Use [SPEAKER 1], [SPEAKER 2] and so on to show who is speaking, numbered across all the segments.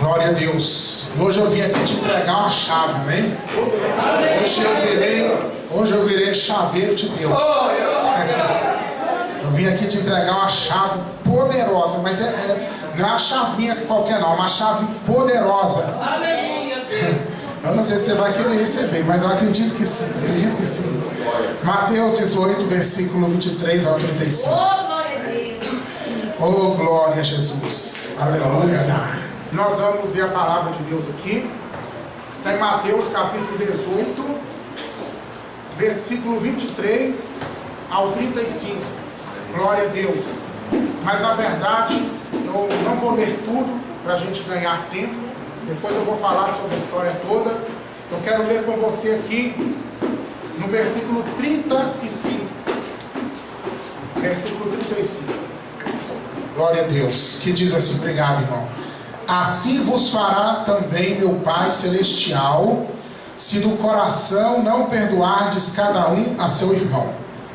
[SPEAKER 1] Glória a Deus. Hoje eu vim aqui te entregar uma chave, amém? Hoje eu virei chaveiro de Deus. Eu vim aqui te entregar uma chave poderosa, mas não é uma chavinha qualquer não, é uma chave poderosa. Eu não sei se você vai querer receber, mas eu acredito que sim, Mateus 18, versículo 23 ao 35. Oh, glória a Jesus. Aleluia. Nós vamos ver a palavra de Deus aqui. Está em Mateus capítulo 18, versículo 23 ao 35. Glória a Deus. Mas na verdade, eu não vou ler tudo para a gente ganhar tempo. Depois eu vou falar sobre a história toda. Eu quero ler com você aqui no versículo 35. Versículo 35. Glória a Deus. Que diz assim, obrigado, irmão. Assim vos fará também meu Pai Celestial, se do coração não perdoardes cada um a seu irmão.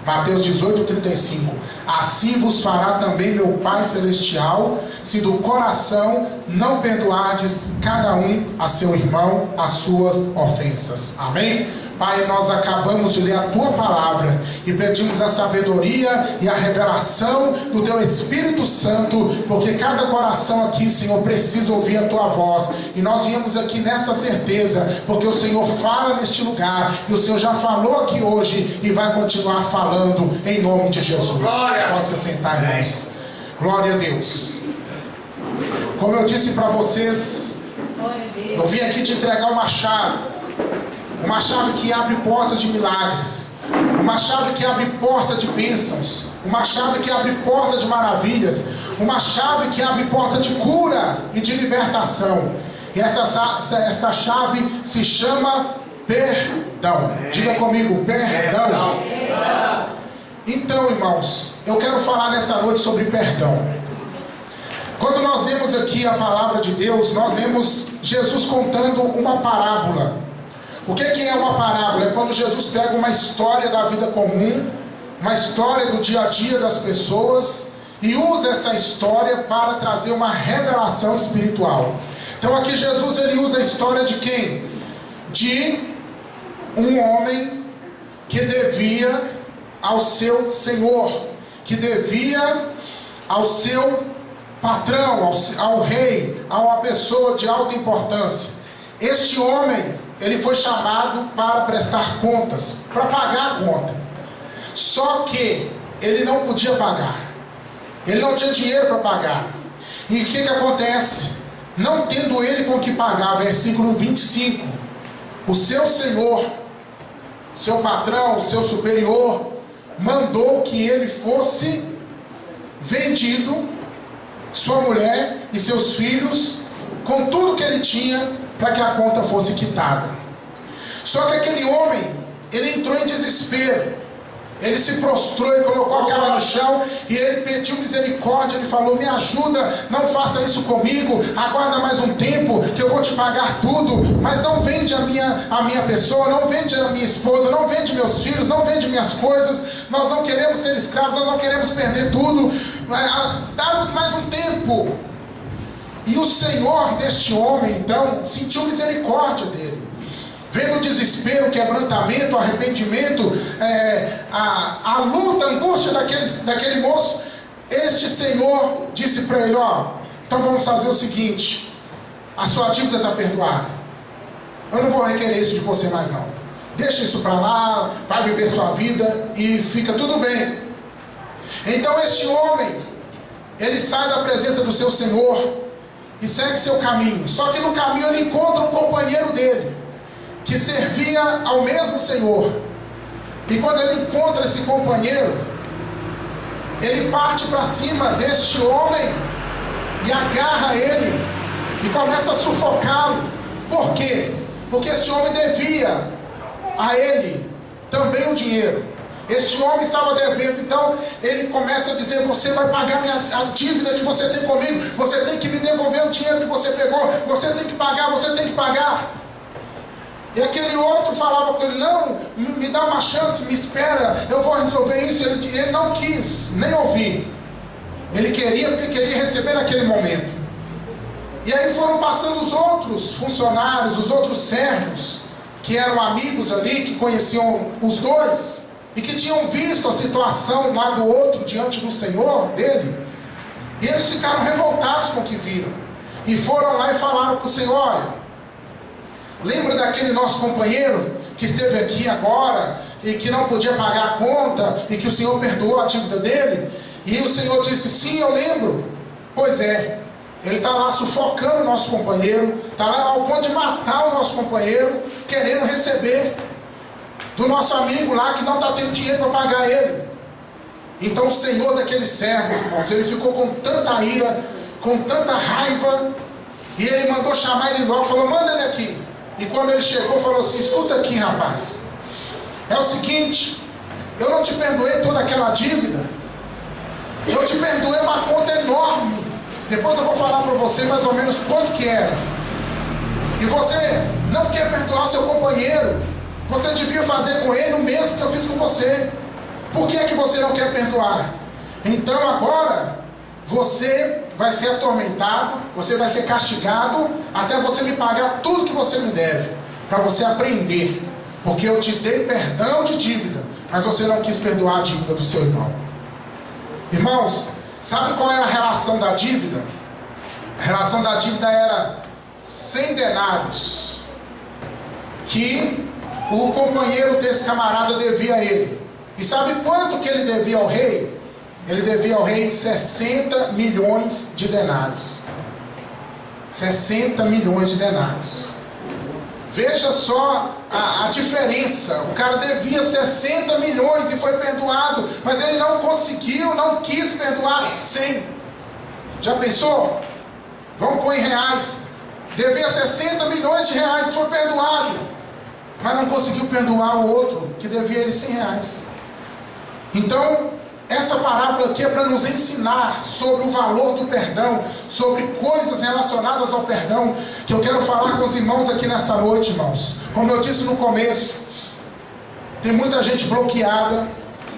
[SPEAKER 1] Mateus 18, 35. Assim vos fará também meu Pai Celestial, se do coração não perdoardes cada um a seu irmão as suas ofensas. Amém? Pai, nós acabamos de ler a Tua palavra e pedimos a sabedoria e a revelação do Teu Espírito Santo, porque cada coração aqui, Senhor, precisa ouvir a Tua voz. E nós viemos aqui nessa certeza, porque o Senhor fala neste lugar, e o Senhor já falou aqui hoje e vai continuar falando em nome de Jesus. Pode se sentar, irmãos. Glória a Deus. Como eu disse para vocês, eu vim aqui te entregar uma chave. Uma chave que abre portas de milagres. Uma chave que abre porta de bênçãos. Uma chave que abre porta de maravilhas. Uma chave que abre porta de cura e de libertação. E essa chave se chama perdão. Diga comigo, perdão. Então, irmãos, eu quero falar nessa noite sobre perdão. Quando nós lemos aqui a palavra de Deus, nós lemos Jesus contando uma parábola. O que é uma parábola? É quando Jesus pega uma história da vida comum, uma história do dia a dia das pessoas, e usa essa história para trazer uma revelação espiritual. Então aqui Jesus ele usa a história de quem? De um homem que devia ao seu senhor, que devia ao seu patrão, ao rei, a uma pessoa de alta importância. Este homem, ele foi chamado para prestar contas, para pagar a conta. Só que ele não podia pagar. Ele não tinha dinheiro para pagar. E o que acontece? Não tendo ele com que pagar, versículo 25, o seu senhor, seu patrão, seu superior, mandou que ele fosse vendido, sua mulher e seus filhos, com tudo que ele tinha, para que a conta fosse quitada. Só que aquele homem, ele entrou em desespero. Ele se prostrou, ele colocou a cara no chão e ele pediu misericórdia. Ele falou: me ajuda, não faça isso comigo, aguarda mais um tempo que eu vou te pagar tudo, mas não vende a minha pessoa, não vende a minha esposa, não vende meus filhos, não vende minhas coisas. Nós não queremos ser escravos, nós não queremos perder tudo, dá-nos mais um tempo. E o Senhor deste homem então sentiu misericórdia dele, vendo o desespero, o quebrantamento, o arrependimento, a luta, a angústia daquele moço. Este Senhor disse para ele: então vamos fazer o seguinte, a sua dívida está perdoada, eu não vou requerer isso de você mais não, deixa isso para lá, vai viver sua vida e fica tudo bem. Então este homem, ele sai da presença do seu Senhor e segue seu caminho. Só que no caminho ele encontra um companheiro dele, que servia ao mesmo Senhor. E quando ele encontra esse companheiro, ele parte para cima deste homem e agarra ele e começa a sufocá-lo. Por quê? Porque este homem devia a ele também o dinheiro. Este homem estava devendo. Então ele começa a dizer: você vai pagar a dívida que você tem comigo, você tem que me devolver o dinheiro que você pegou, você tem que pagar, você tem que pagar. E aquele outro falava com ele: não, me dá uma chance, me espera, eu vou resolver isso. Ele não quis nem ouvir. Ele queria, porque queria receber naquele momento. E aí foram passando os outros funcionários, os outros servos, que eram amigos ali, que conheciam os dois, e que tinham visto a situação lá do outro, diante do Senhor dele, e eles ficaram revoltados com o que viram, e foram lá e falaram para o Senhor: olha, lembra daquele nosso companheiro que esteve aqui agora, e que não podia pagar a conta, e que o Senhor perdoou a dívida dele? E o Senhor disse: sim, eu lembro. Pois é, ele está lá sufocando o nosso companheiro, está lá ao ponto de matar o nosso companheiro, querendo receber do nosso amigo lá, que não está tendo dinheiro para pagar ele. Então o Senhor daqueles servos, irmãos, ele ficou com tanta ira, com tanta raiva, e ele mandou chamar ele logo, falou: manda ele aqui. E quando ele chegou, falou assim: escuta aqui, rapaz, é o seguinte, eu não te perdoei toda aquela dívida, eu te perdoei uma conta enorme. Depois eu vou falar para você mais ou menos quanto que era. E você não quer perdoar seu companheiro, você devia fazer com ele o mesmo que eu fiz com você. Por que é que você não quer perdoar? Então agora você vai ser atormentado, você vai ser castigado, até você me pagar tudo que você me deve, para você aprender. Porque eu te dei perdão de dívida, mas você não quis perdoar a dívida do seu irmão. Irmãos, sabe qual era a relação da dívida? A relação da dívida era 100 denários que o companheiro desse camarada devia a ele. E sabe quanto que ele devia ao rei? Ele devia ao rei 60 milhões de denários. 60 milhões de denários. Veja só a diferença. O cara devia 60 milhões e foi perdoado, mas ele não conseguiu, não quis perdoar 100. Já pensou? Vamos pôr em reais. Devia 60 milhões de reais e foi perdoado, mas não conseguiu perdoar o outro que devia ele 100 reais. Então, essa parábola aqui é para nos ensinar sobre o valor do perdão, sobre coisas relacionadas ao perdão, que eu quero falar com os irmãos aqui nessa noite, irmãos. Como eu disse no começo, tem muita gente bloqueada,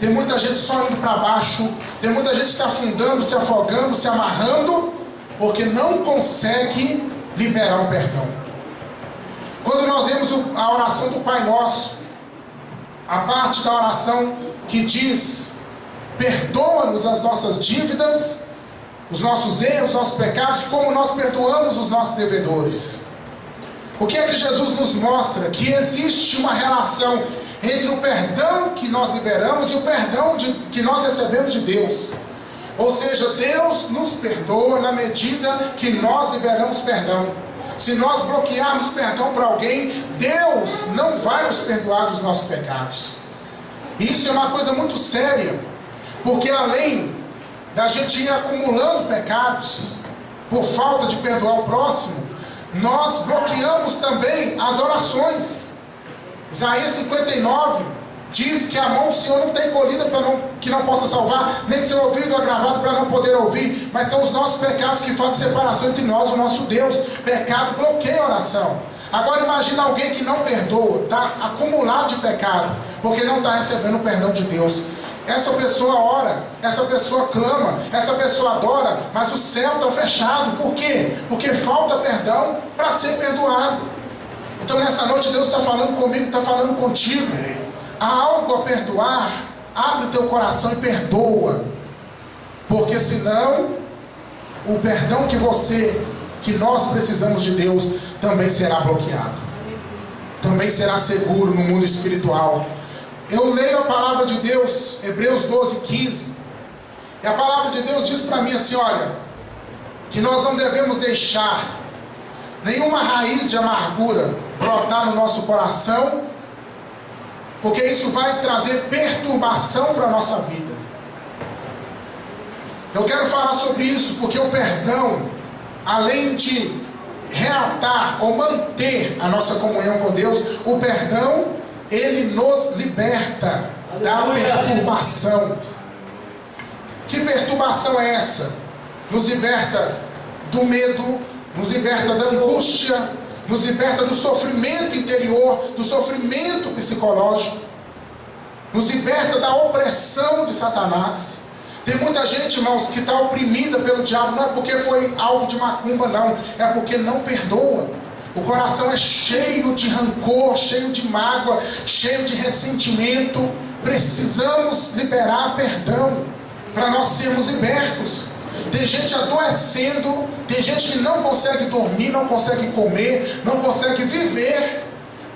[SPEAKER 1] tem muita gente só indo para baixo, tem muita gente se afundando, se afogando, se amarrando, porque não consegue liberar o perdão. Quando nós vemos a oração do Pai Nosso, a parte da oração que diz: perdoa-nos as nossas dívidas, os nossos erros, os nossos pecados, como nós perdoamos os nossos devedores. O que é que Jesus nos mostra? Que existe uma relação entre o perdão que nós liberamos e o perdão que nós recebemos de Deus. Ou seja, Deus nos perdoa na medida que nós liberamos perdão. Se nós bloquearmos perdão para alguém, Deus não vai nos perdoar dos nossos pecados. Isso é uma coisa muito séria, porque além da gente ir acumulando pecados por falta de perdoar o próximo, nós bloqueamos também as orações. Isaías 59 diz que a mão do Senhor não tem colhida que não possa salvar, nem seu ouvido agravado para não poder ouvir, mas são os nossos pecados que fazem separação entre nós e o nosso Deus. Pecado bloqueia a oração. Agora imagina alguém que não perdoa, está acumulado de pecado, porque não está recebendo o perdão de Deus. Essa pessoa ora, essa pessoa clama, essa pessoa adora, mas o céu está fechado. Por quê? Porque falta perdão para ser perdoado. Então nessa noite Deus está falando comigo, está falando contigo. Há algo a perdoar, abre o teu coração e perdoa. Porque senão, o perdão que nós precisamos de Deus, também será bloqueado. Também será seguro no mundo espiritual. Eu leio a palavra de Deus, Hebreus 12, 15. E a palavra de Deus diz para mim assim: olha, que nós não devemos deixar nenhuma raiz de amargura brotar no nosso coração, porque isso vai trazer perturbação para a nossa vida. Eu quero falar sobre isso, porque o perdão, além de reatar ou manter a nossa comunhão com Deus, o perdão, ele nos liberta da perturbação. Que perturbação é essa? Nos liberta do medo, nos liberta da angústia, nos liberta do sofrimento interior, do sofrimento psicológico, nos liberta da opressão de Satanás, Tem muita gente, irmãos, que está oprimida pelo diabo, não é porque foi alvo de macumba, não, é porque não perdoa. O coração é cheio de rancor, cheio de mágoa, cheio de ressentimento. Precisamos liberar perdão para nós sermos libertos. Tem gente adoecendo, tem gente que não consegue dormir, não consegue comer, não consegue viver,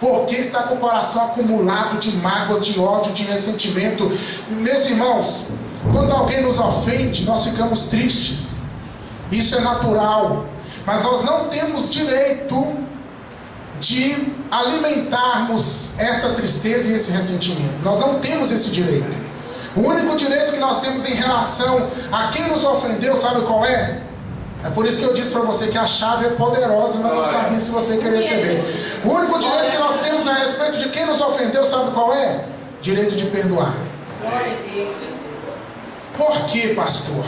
[SPEAKER 1] porque está com o coração acumulado de mágoas, de ódio, de ressentimento. Meus irmãos, quando alguém nos ofende, nós ficamos tristes. Isso é natural. Mas nós não temos direito de alimentarmos essa tristeza e esse ressentimento. Nós não temos esse direito. O único direito que nós temos em relação a quem nos ofendeu, sabe qual é? É por isso que eu disse para você que a chave é poderosa, mas não sabia se você queria receber. O único direito que nós temos a respeito de quem nos ofendeu, sabe qual é? Direito de perdoar. Por quê, pastor?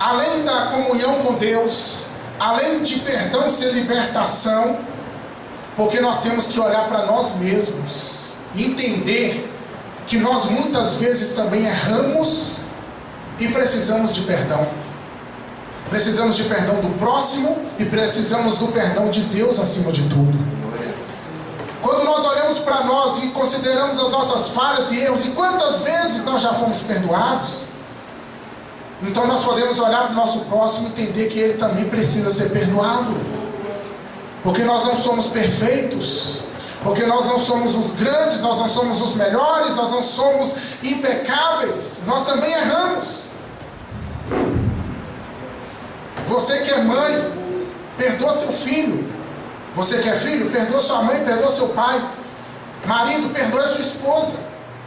[SPEAKER 1] Além da comunhão com Deus, além de perdão ser libertação, porque nós temos que olhar para nós mesmos e entender que nós muitas vezes também erramos e precisamos de perdão. Precisamos de perdão do próximo e precisamos do perdão de Deus acima de tudo. Quando nós olhamos para nós e consideramos as nossas falhas e erros, e quantas vezes nós já fomos perdoados, então nós podemos olhar para o nosso próximo e entender que ele também precisa ser perdoado. Porque nós não somos perfeitos, porque nós não somos os grandes, nós não somos os melhores, nós não somos impecáveis, nós também erramos. Você que é mãe, perdoa seu filho. Você que é filho, perdoa sua mãe, perdoa seu pai. Marido, perdoa sua esposa.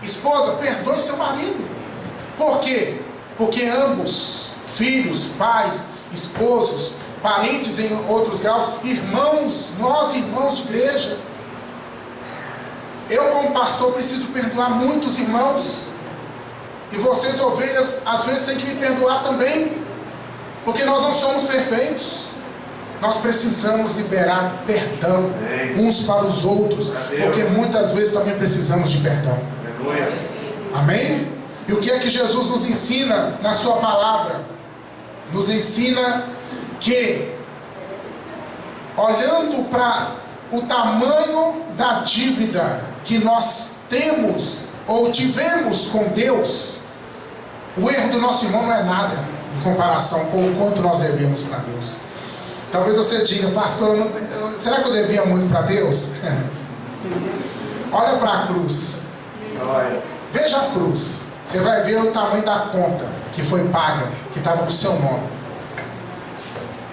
[SPEAKER 1] Esposa, perdoe seu marido. Por quê? Porque ambos, filhos, pais, esposos, parentes em outros graus, irmãos, nós irmãos de igreja. Eu como pastor preciso perdoar muitos irmãos. E vocês ovelhas, às vezes tem que me perdoar também. Porque nós não somos perfeitos. Nós precisamos liberar perdão uns para os outros. Porque muitas vezes também precisamos de perdão. Amém? E o que é que Jesus nos ensina na sua palavra? Nos ensina que, olhando para o tamanho da dívida que nós temos ou tivemos com Deus, o erro do nosso irmão não é nada em comparação com o quanto nós devemos para Deus. Talvez você diga, pastor, será que eu devia muito para Deus? Olha para a cruz. Veja a cruz. Você vai ver o tamanho da conta que foi paga, que estava no seu nome.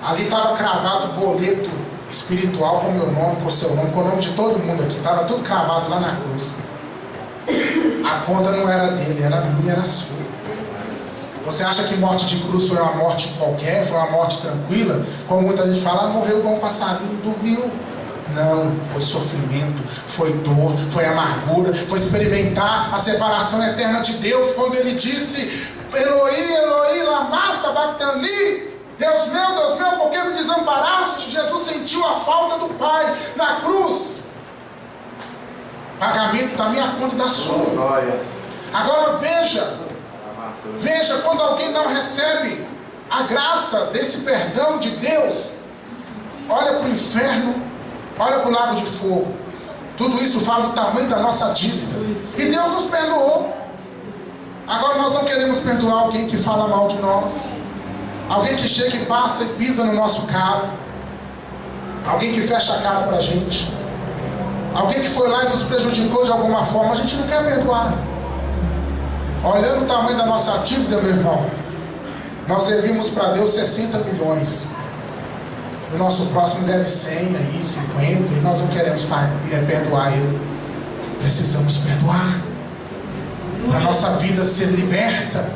[SPEAKER 1] Ali estava cravado o boleto espiritual com o meu nome, com o seu nome, com o nome de todo mundo aqui. Estava tudo cravado lá na cruz. A conta não era dele, era minha, era sua. Você acha que morte de cruz foi uma morte qualquer, foi uma morte tranquila? Como muita gente fala, morreu igual um passarinho, dormiu. Não, foi sofrimento, foi dor, foi amargura, foi experimentar a separação eterna de Deus, quando ele disse, Eloi, Eloi, lama sabachthani, Deus meu, por que me desamparaste? Jesus sentiu a falta do Pai na cruz. Pagamento da minha conta e da sua. Agora veja, quando alguém não recebe a graça desse perdão de Deus, olha para o inferno, olha para o lago de fogo. Tudo isso fala do tamanho da nossa dívida. E Deus nos perdoou. Agora nós não queremos perdoar alguém que fala mal de nós, alguém que chega e passa e pisa no nosso carro, alguém que fecha a cara para a gente, alguém que foi lá e nos prejudicou de alguma forma. A gente não quer perdoar. Olhando o tamanho da nossa dívida, meu irmão, nós devíamos para Deus 60 milhões. O nosso próximo deve 100, aí, 50, e nós não queremos perdoar ele. Precisamos perdoar. Para a nossa vida ser liberta.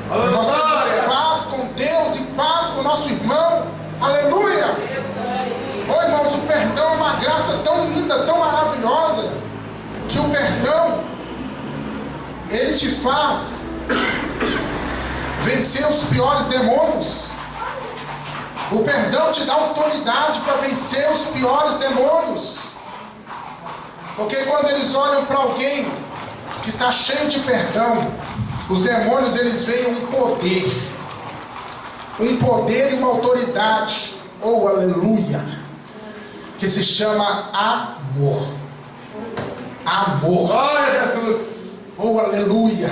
[SPEAKER 1] Para nós termos paz com Deus e paz com o nosso irmão. Aleluia! Oh, irmãos, o perdão é uma graça tão linda, tão maravilhosa, que o perdão, ele te faz vencer os piores demônios. O perdão te dá autoridade para vencer os piores demônios. Porque quando eles olham para alguém que está cheio de perdão, Os demônios, eles veem um poder e uma autoridade, oh aleluia, que se chama amor. Amor.
[SPEAKER 2] Glória a Jesus.
[SPEAKER 1] Oh aleluia.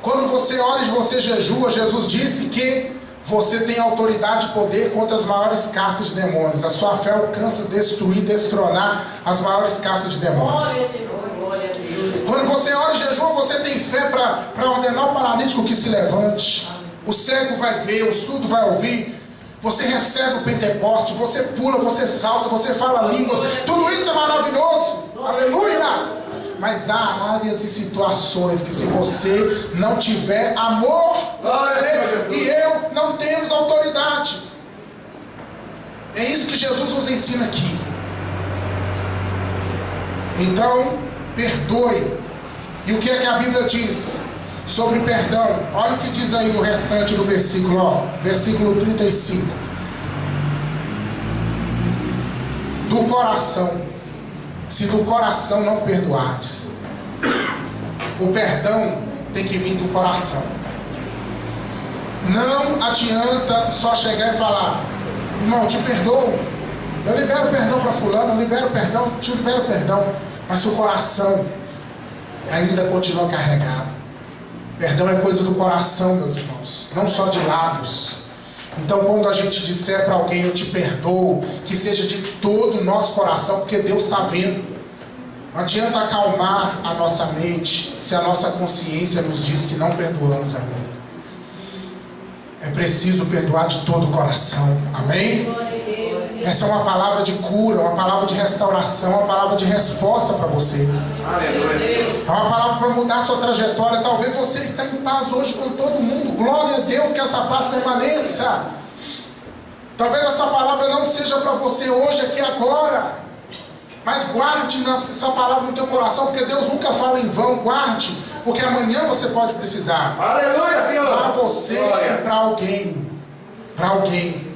[SPEAKER 1] Quando você ora e você jejua, Jesus disse que você tem autoridade e poder contra as maiores caças de demônios. A sua fé alcança destruir, destronar as maiores caças de demônios. Quando você ora e jejua, você tem fé para ordenar o paralítico que se levante. O cego vai ver, o surdo vai ouvir. Você recebe o Pentecoste, você pula, você salta, você fala línguas. Tudo isso é maravilhoso. Aleluia! Mas há áreas e situações que, se você não tiver amor, você e eu não temos autoridade. É isso que Jesus nos ensina aqui. Então, perdoe. E o que é que a Bíblia diz sobre perdão? Olha o que diz aí o restante do versículo, ó, versículo 35. Do coração. Se do coração não perdoardes. O perdão tem que vir do coração. Não adianta só chegar e falar: irmão, te perdoo, eu libero perdão para fulano, eu libero perdão, te libero perdão. Mas se o coração ainda continua carregado. Perdão é coisa do coração, meus irmãos, não só de lábios. Então, quando a gente disser para alguém: eu te perdoo, que seja de todo o nosso coração, porque Deus está vendo. Não adianta acalmar a nossa mente se a nossa consciência nos diz que não perdoamos ainda. É preciso perdoar de todo o coração. Amém? Essa é uma palavra de cura, uma palavra de restauração, uma palavra de resposta para você. É uma palavra para mudar a sua trajetória. Talvez você está em paz hoje com todo mundo. Glória a Deus, que essa paz permaneça. Talvez essa palavra não seja para você hoje, aqui agora. Mas guarde essa palavra no teu coração, porque Deus nunca fala em vão. Guarde, porque amanhã você pode precisar.
[SPEAKER 2] Aleluia, Senhor.
[SPEAKER 1] Para você e para alguém. Para alguém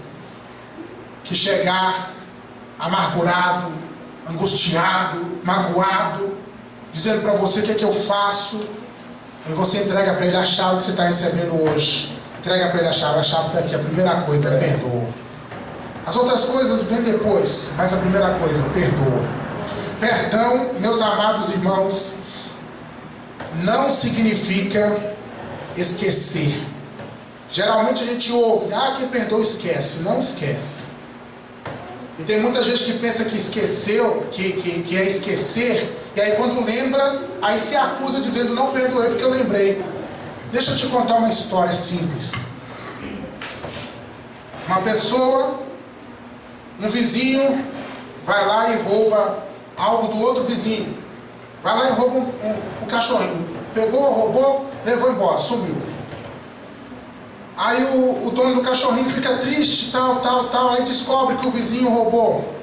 [SPEAKER 1] que chegar amargurado, angustiado, magoado, dizendo para você: o que é que eu faço? E você entrega para ele a chave que você está recebendo hoje. Entrega para ele a chave está aqui. A primeira coisa é perdoa. As outras coisas vêm depois, mas a primeira coisa, perdoa. Perdão, meus amados irmãos, não significa esquecer. Geralmente a gente ouve: ah, quem perdoa esquece. Não esquece. E tem muita gente que pensa que esqueceu, que é esquecer, e aí quando lembra, aí se acusa dizendo: não perdoei porque eu lembrei. Deixa eu te contar uma história simples. Uma pessoa, um vizinho, vai lá e rouba algo do outro vizinho. Vai lá e rouba um cachorrinho. Pegou, roubou, levou embora, sumiu. Aí o dono do cachorrinho fica triste, tal. Aí descobre que o vizinho roubou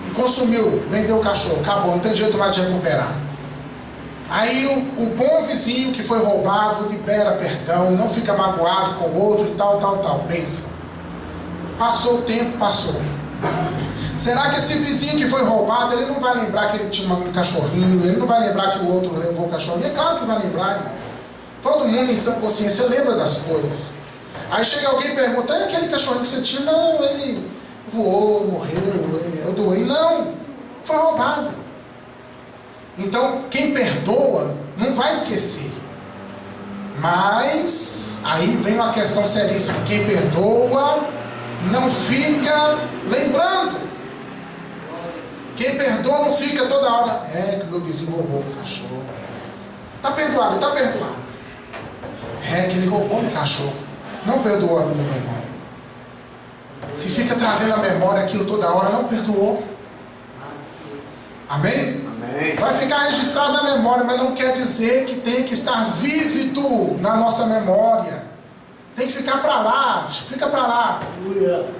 [SPEAKER 1] e consumiu, vendeu o cachorro, acabou, não tem jeito mais de recuperar. Aí o bom vizinho que foi roubado libera perdão, não fica magoado com o outro e tal. Pensa. Passou o tempo, passou. Será que esse vizinho que foi roubado, ele não vai lembrar que ele tinha um cachorrinho? Ele não vai lembrar que o outro levou o cachorrinho? É claro que vai lembrar, irmão. Todo mundo em sã consciência lembra das coisas. Aí chega alguém e pergunta: é aquele cachorrinho que você tinha? Não, ele voou, morreu, eu doei. Não, foi roubado. Então, quem perdoa não vai esquecer. Mas aí vem uma questão seríssima: quem perdoa não fica lembrando. Quem perdoa não fica toda hora: é que meu vizinho roubou o cachorro. Está perdoado, está perdoado. É que ele roubou o cachorro. Não perdoou ainda, meu irmão. Se fica trazendo a memória aquilo toda hora, não perdoou. Amém?
[SPEAKER 2] Amém.
[SPEAKER 1] Vai ficar registrado na memória, mas não quer dizer que tem que estar vívido na nossa memória. Tem que ficar para lá, fica para lá.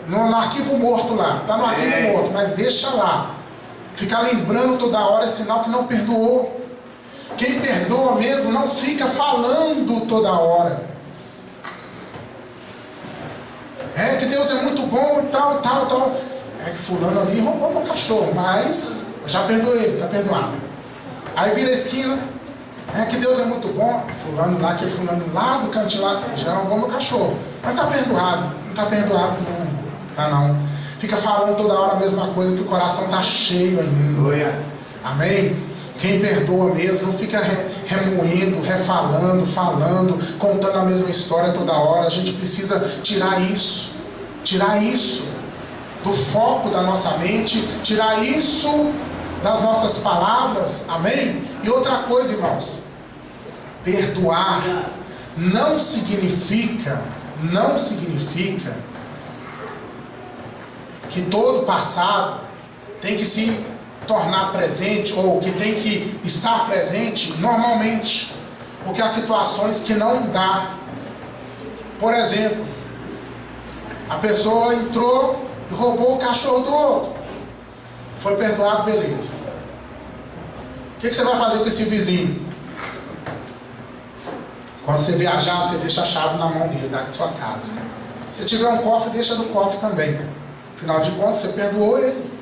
[SPEAKER 1] No arquivo morto lá, está no arquivo morto, mas deixa lá. Ficar lembrando toda hora é sinal que não perdoou. Quem perdoa mesmo não fica falando toda hora. É que Deus é muito bom e tal. É que fulano ali roubou meu cachorro, mas eu já perdoei ele, está perdoado. Aí vira a esquina, É que Deus é muito bom. Fulano lá, aquele fulano lá do cantinho lá, já é um bom meu cachorro. Mas está perdoado. Não está perdoado não. Tá não. Fica falando toda hora a mesma coisa, que o coração está cheio ainda. Amém? Quem perdoa mesmo, não fica remoendo, refalando, falando, contando a mesma história toda hora. A gente precisa tirar isso do foco da nossa mente, tirar isso das nossas palavras. Amém? E outra coisa, irmãos, perdoar não significa que todo passado tem que se tornar presente, ou que tem que estar presente normalmente, porque há situações que não dá. Por exemplo, a pessoa entrou e roubou o cachorro do outro, foi perdoado, beleza. O que você vai fazer com esse vizinho? Quando você viajar, você deixa a chave na mão dele, da sua casa. Se tiver um cofre, deixa no cofre também. Afinal de contas, você perdoou ele.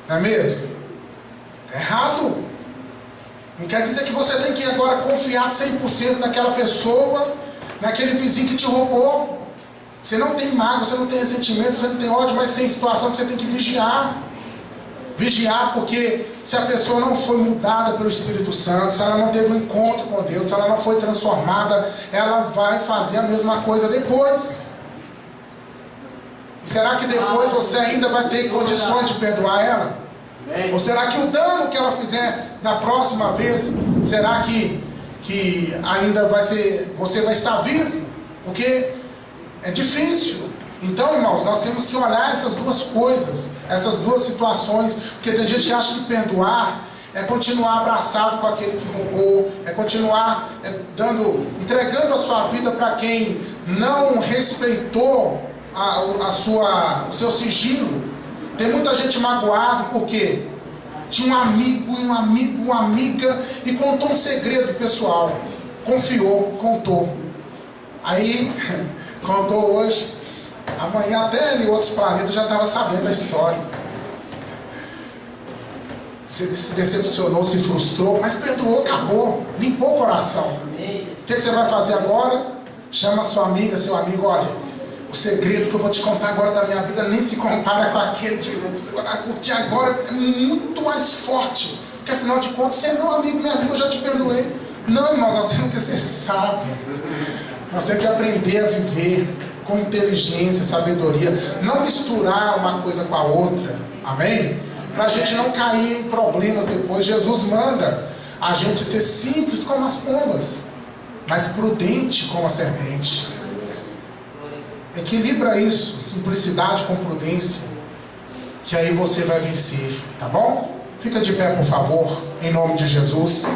[SPEAKER 1] Não é mesmo? É errado. Não quer dizer que você tem que agora confiar 100% naquela pessoa, naquele vizinho que te roubou. Você não tem mágoa, você não tem ressentimento, você não tem ódio, mas tem situação que você tem que vigiar. Vigiar, porque se a pessoa não foi mudada pelo Espírito Santo, se ela não teve um encontro com Deus, se ela não foi transformada, ela vai fazer a mesma coisa depois. E será que depois você ainda vai ter condições de perdoar ela? Ou será que o dano que ela fizer na próxima vez, será que ainda vai ser, você vai estar vivo? Porque é difícil. Então, irmãos, nós temos que olhar essas duas coisas, essas duas situações, porque tem gente que acha que perdoar é continuar abraçado com aquele que roubou, é continuar entregando a sua vida para quem não respeitou o seu sigilo. Tem muita gente magoada porque tinha um amigo, uma amiga, e contou um segredo pessoal, confiou, contou. Aí contou hoje, amanhã até em outros planetas já estava sabendo a história. Se decepcionou, se frustrou, mas perdoou, acabou, limpou o coração. O que você vai fazer agora? Chama sua amiga, seu amigo, olha, o segredo que eu vou te contar agora da minha vida nem se compara com aquele de antes. O de agora é muito mais forte, porque afinal de contas você é meu amigo, minha amiga, eu já te perdoei. Não, irmão, nós temos que ser sábios. Nós temos que aprender a viver com inteligência, sabedoria, não misturar uma coisa com a outra, amém? Para a gente não cair em problemas depois. Jesus manda a gente ser simples como as pombas, mas prudente como as serpentes. Equilibra isso, simplicidade com prudência, que aí você vai vencer, tá bom? Fica de pé, por favor, em nome de Jesus.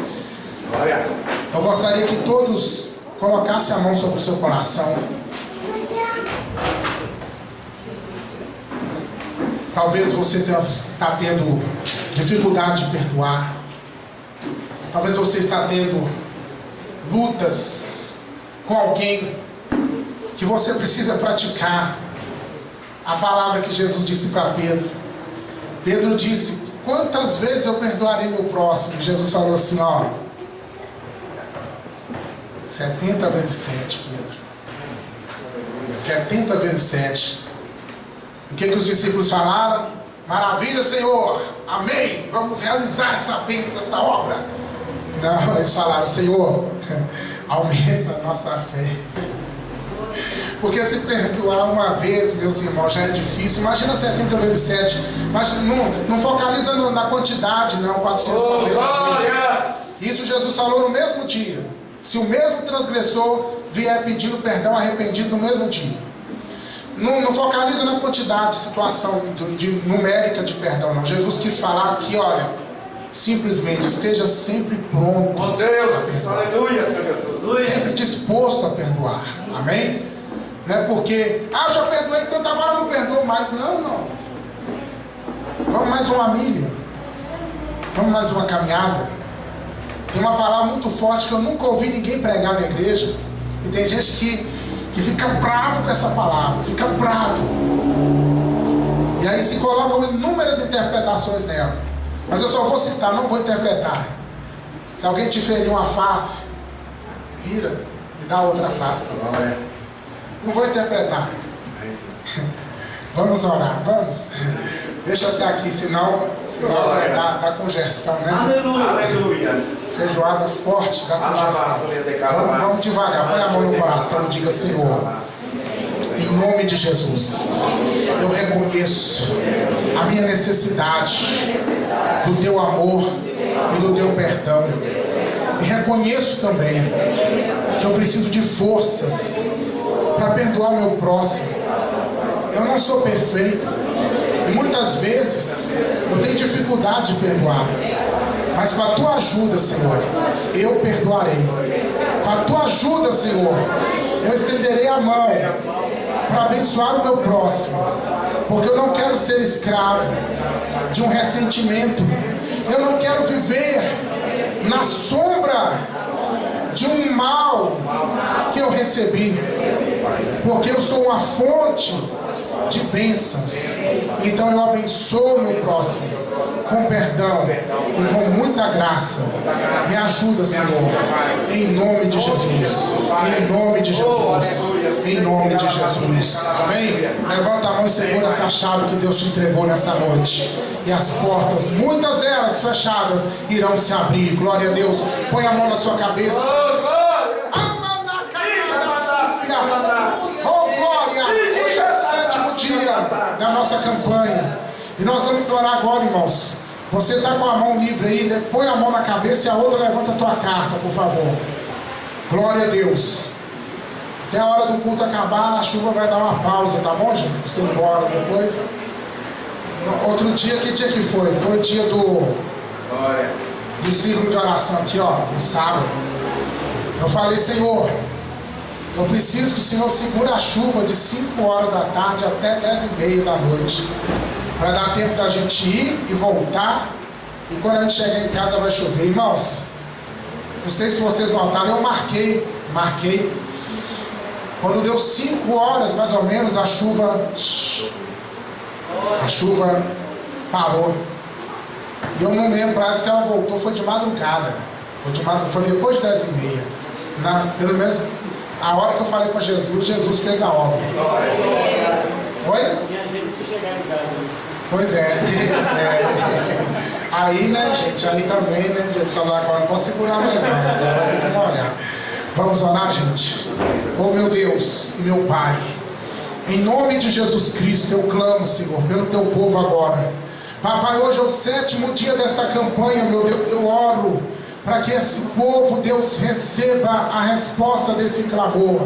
[SPEAKER 1] Eu gostaria que todos colocassem a mão sobre o seu coração. Talvez você está tendo dificuldade de perdoar. Talvez você está tendo lutas com alguém que você precisa praticar a palavra que Jesus disse para Pedro. Pedro disse: quantas vezes eu perdoarei meu próximo? Jesus falou assim, ó, 70 vezes 7, Pedro. 70 vezes 7. O que os discípulos falaram? Maravilha, Senhor, amém, vamos realizar esta bênção, esta obra. Não, eles falaram: Senhor, aumenta a nossa fé. Porque se perdoar uma vez, meus irmãos, já é difícil. Imagina 70 vezes 7. Mas não focaliza na quantidade, não. 490 vezes. Isso Jesus falou no mesmo dia. Se o mesmo transgressor vier pedindo perdão arrependido no mesmo dia. Não focaliza na quantidade, situação numérica de perdão, não. Jesus quis falar aqui, olha, simplesmente esteja sempre pronto.
[SPEAKER 2] Oh Deus, aleluia, Senhor Jesus.
[SPEAKER 1] Sempre disposto a perdoar, amém? Não é porque, eu já perdoei, então agora eu não perdoo mais. Não. Vamos mais uma milha. Vamos mais uma caminhada. Tem uma palavra muito forte que eu nunca ouvi ninguém pregar na igreja. E tem gente que fica bravo com essa palavra, fica bravo. E aí se colocam inúmeras interpretações nela. Mas eu só vou citar, não vou interpretar. Se alguém te ferir uma face, vira e dá outra face também. Não vou interpretar. Vamos orar, vamos. Deixa eu até aqui, senão vai dar congestão, né?
[SPEAKER 2] Aleluia.
[SPEAKER 1] Feijoada forte da congestão. Então vamos devagar, põe a mão no coração e diga: Senhor, em nome de Jesus, eu reconheço a minha necessidade do teu amor e do teu perdão. E reconheço também que eu preciso de forças para perdoar o meu próximo. Eu não sou perfeito e muitas vezes eu tenho dificuldade de perdoar, mas com a tua ajuda, Senhor, eu perdoarei. Com a tua ajuda, Senhor, eu estenderei a mão para abençoar o meu próximo, porque eu não quero ser escravo de um ressentimento. Eu não quero viver na sombra de um mal que eu recebi, porque eu sou uma fonte de bênçãos. Então eu abençoo o meu próximo com perdão e com muita graça. Me ajuda, Senhor, em nome de Jesus, em nome de Jesus, em nome de Jesus. Amém? Levanta a mão e segura essa chave que Deus te entregou nessa noite, e as portas, muitas delas fechadas, irão se abrir. Glória a Deus. Põe a mão na sua cabeça. Oh, glória! Hoje é o 7º dia da nossa campanha, e nós vamos orar agora, irmãos. Você está com a mão livre aí, põe a mão na cabeça e a outra levanta a tua carta, por favor. Glória a Deus. Até a hora do culto acabar, a chuva vai dar uma pausa, tá bom, gente? Você ir embora depois. Outro dia, que dia que foi? Foi o dia do ciclo de oração aqui, ó, no sábado. Eu falei: Senhor, eu preciso que o Senhor segure a chuva de 5 horas da tarde até 10h30 da noite, para dar tempo da gente ir e voltar, e quando a gente chegar em casa vai chover. Irmãos, não sei se vocês notaram, eu marquei. Quando deu 5 horas mais ou menos, a chuva parou. E eu não lembro, parece que ela voltou, foi de madrugada. Foi depois de 10h30. Pelo menos a hora que eu falei com Jesus, Jesus fez a obra. Oi? Pois é. Aí, né, gente, aí também, né, Jesus falou: agora não posso segurar mais não, agora vai ter que molhar. Vamos orar, gente? Oh, meu Deus e meu Pai, em nome de Jesus Cristo, eu clamo, Senhor, pelo teu povo agora. Papai, hoje é o 7º dia desta campanha, meu Deus. Eu oro para que esse povo, Deus, receba a resposta desse clamor,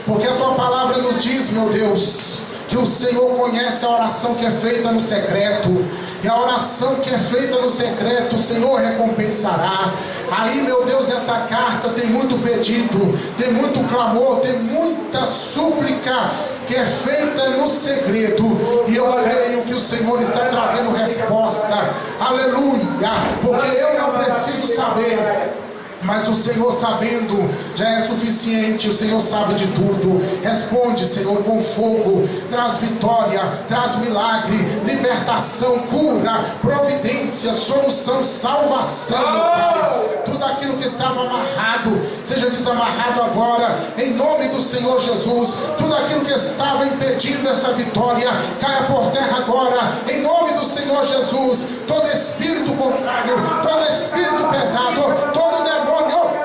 [SPEAKER 1] porque a tua palavra nos diz, meu Deus, que o Senhor conhece a oração que é feita no secreto, e a oração que é feita no secreto o Senhor recompensará. Aí, meu Deus, nessa carta tem muito pedido, tem muito clamor, tem muita súplica que é feita no segredo, e eu creio que o Senhor está trazendo resposta. Aleluia, porque eu não preciso saber, mas o Senhor sabendo já é suficiente. O Senhor sabe de tudo. Responde, Senhor, com fogo. Traz vitória, traz milagre, libertação, cura, providência, solução, salvação, Pai. Tudo aquilo que estava amarrado seja desamarrado agora, em nome do Senhor Jesus. Tudo aquilo que estava impedindo essa vitória caia por terra agora, em nome do Senhor Jesus. Todo espírito contrário, todo espírito pesado, todo demônio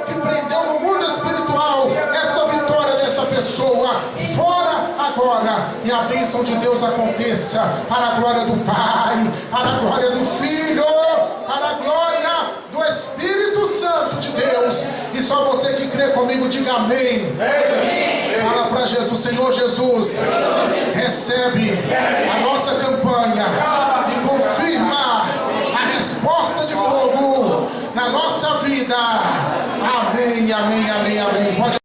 [SPEAKER 1] que prendeu no mundo espiritual essa vitória dessa pessoa, fora agora, e a bênção de Deus aconteça, para a glória do Pai, para a glória do Filho, para a glória do Espírito Santo de Deus. E só você que crê comigo, diga amém. Fala para Jesus: Senhor Jesus, recebe a nossa campanha e confirma a resposta de fogo na nossa vida. Amém, amém, amém, amém. Pode